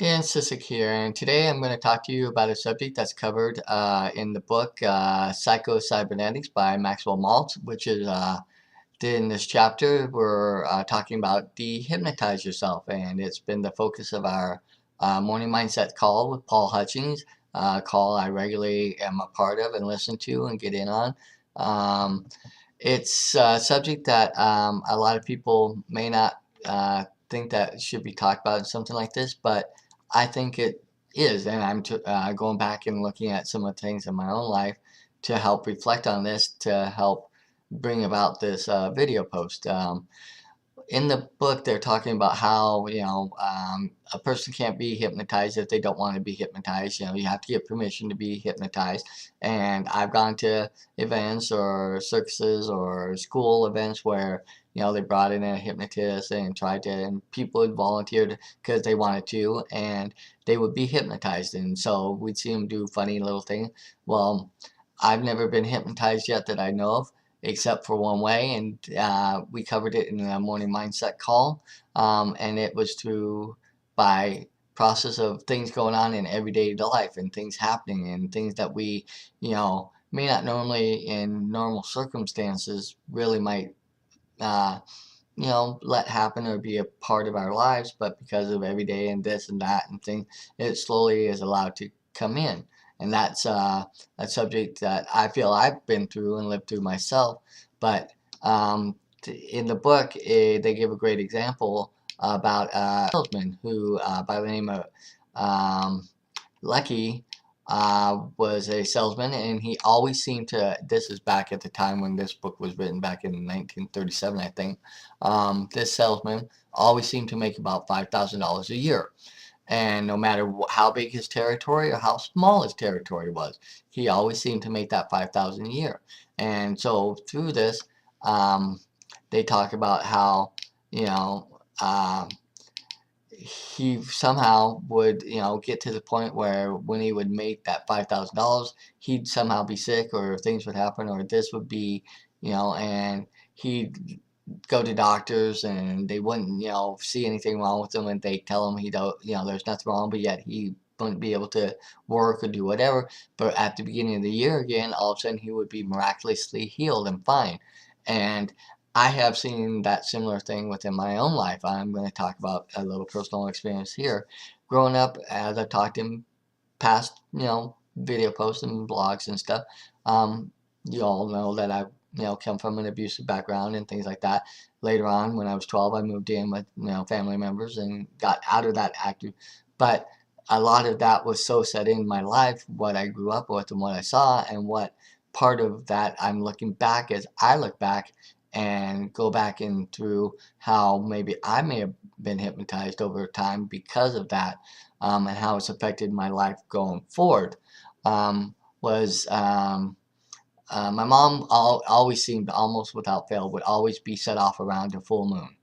And Sisseck here, and today I'm going to talk to you about a subject that's covered in the book Psycho-Cybernetics by Maxwell Maltz, which is in this chapter we're talking about dehypnotize yourself, and it's been the focus of our morning mindset call with Paul Hutchings, call I regularly am a part of and listen to and get in on. It's a subject that a lot of people may not think that should be talked about in something like this, but I think it is, and I'm going back and looking at some of the things in my own life to help reflect on this, to help bring about this video post. In the book, they're talking about how, a person can't be hypnotized if they don't want to be hypnotized. You have to get permission to be hypnotized. And I've gone to events or circuses or school events where, they brought in a hypnotist and tried to, and people had volunteered because they wanted to, and they would be hypnotized. And so we'd see them do funny little things. Well, I've never been hypnotized yet that I know of, except for one way, and we covered it in the morning mindset call, and it was by process of things going on in everyday life and things happening and things that we may not normally in normal circumstances really might uh, let happen or be a part of our lives, but because of every day and this and that and things, it slowly is allowed to come in. And that's a subject that I feel I've been through and lived through myself. But in the book, they give a great example about a salesman who, by the name of Lucky, was a salesman, and he always seemed to. This is back at the time when this book was written, back in 1937, I think. This salesman always seemed to make about $5,000 a year, and no matter how big his territory or how small his territory was, he always seemed to make that 5,000 a year. And so through this, um, they talk about how you know. He somehow would, get to the point where when he would make that $5,000, he'd somehow be sick or things would happen or this would be, and he'd go to doctors and they wouldn't, see anything wrong with him, and they tell him he don't, there's nothing wrong, but yet he wouldn't be able to work or do whatever. But at the beginning of the year again, all of a sudden he would be miraculously healed and fine. And I have seen that similar thing within my own life. I'm going to talk about a little personal experience here. Growing up, as I've talked in past, video posts and blogs and stuff, you all know that I've, come from an abusive background and things like that. Later on, when I was 12, I moved in with, family members and got out of that active. But a lot of that was so set in my life, what I grew up with and what I saw, and what part of that I'm looking back as I look back and go back in through how maybe I may have been hypnotized over time because of that, and how it's affected my life going forward. Was My mom always seemed, almost without fail, would always be set off around a full moon.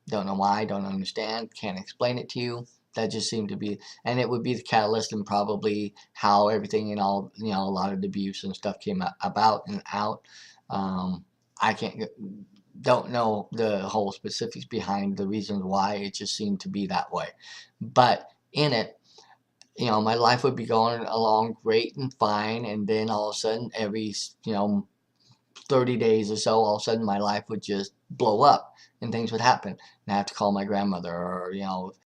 Don't know why, don't understand, can't explain it to you. That just seemed to be, and it would be the catalyst and probably how everything and all, a lot of the abuse and stuff came about and out. I don't know the whole specifics behind the reasons why. It just seemed to be that way. But in it, my life would be going along great and fine, and then all of a sudden, every 30 days or so, all of a sudden my life would just blow up and things would happen. And I have to call my grandmother, or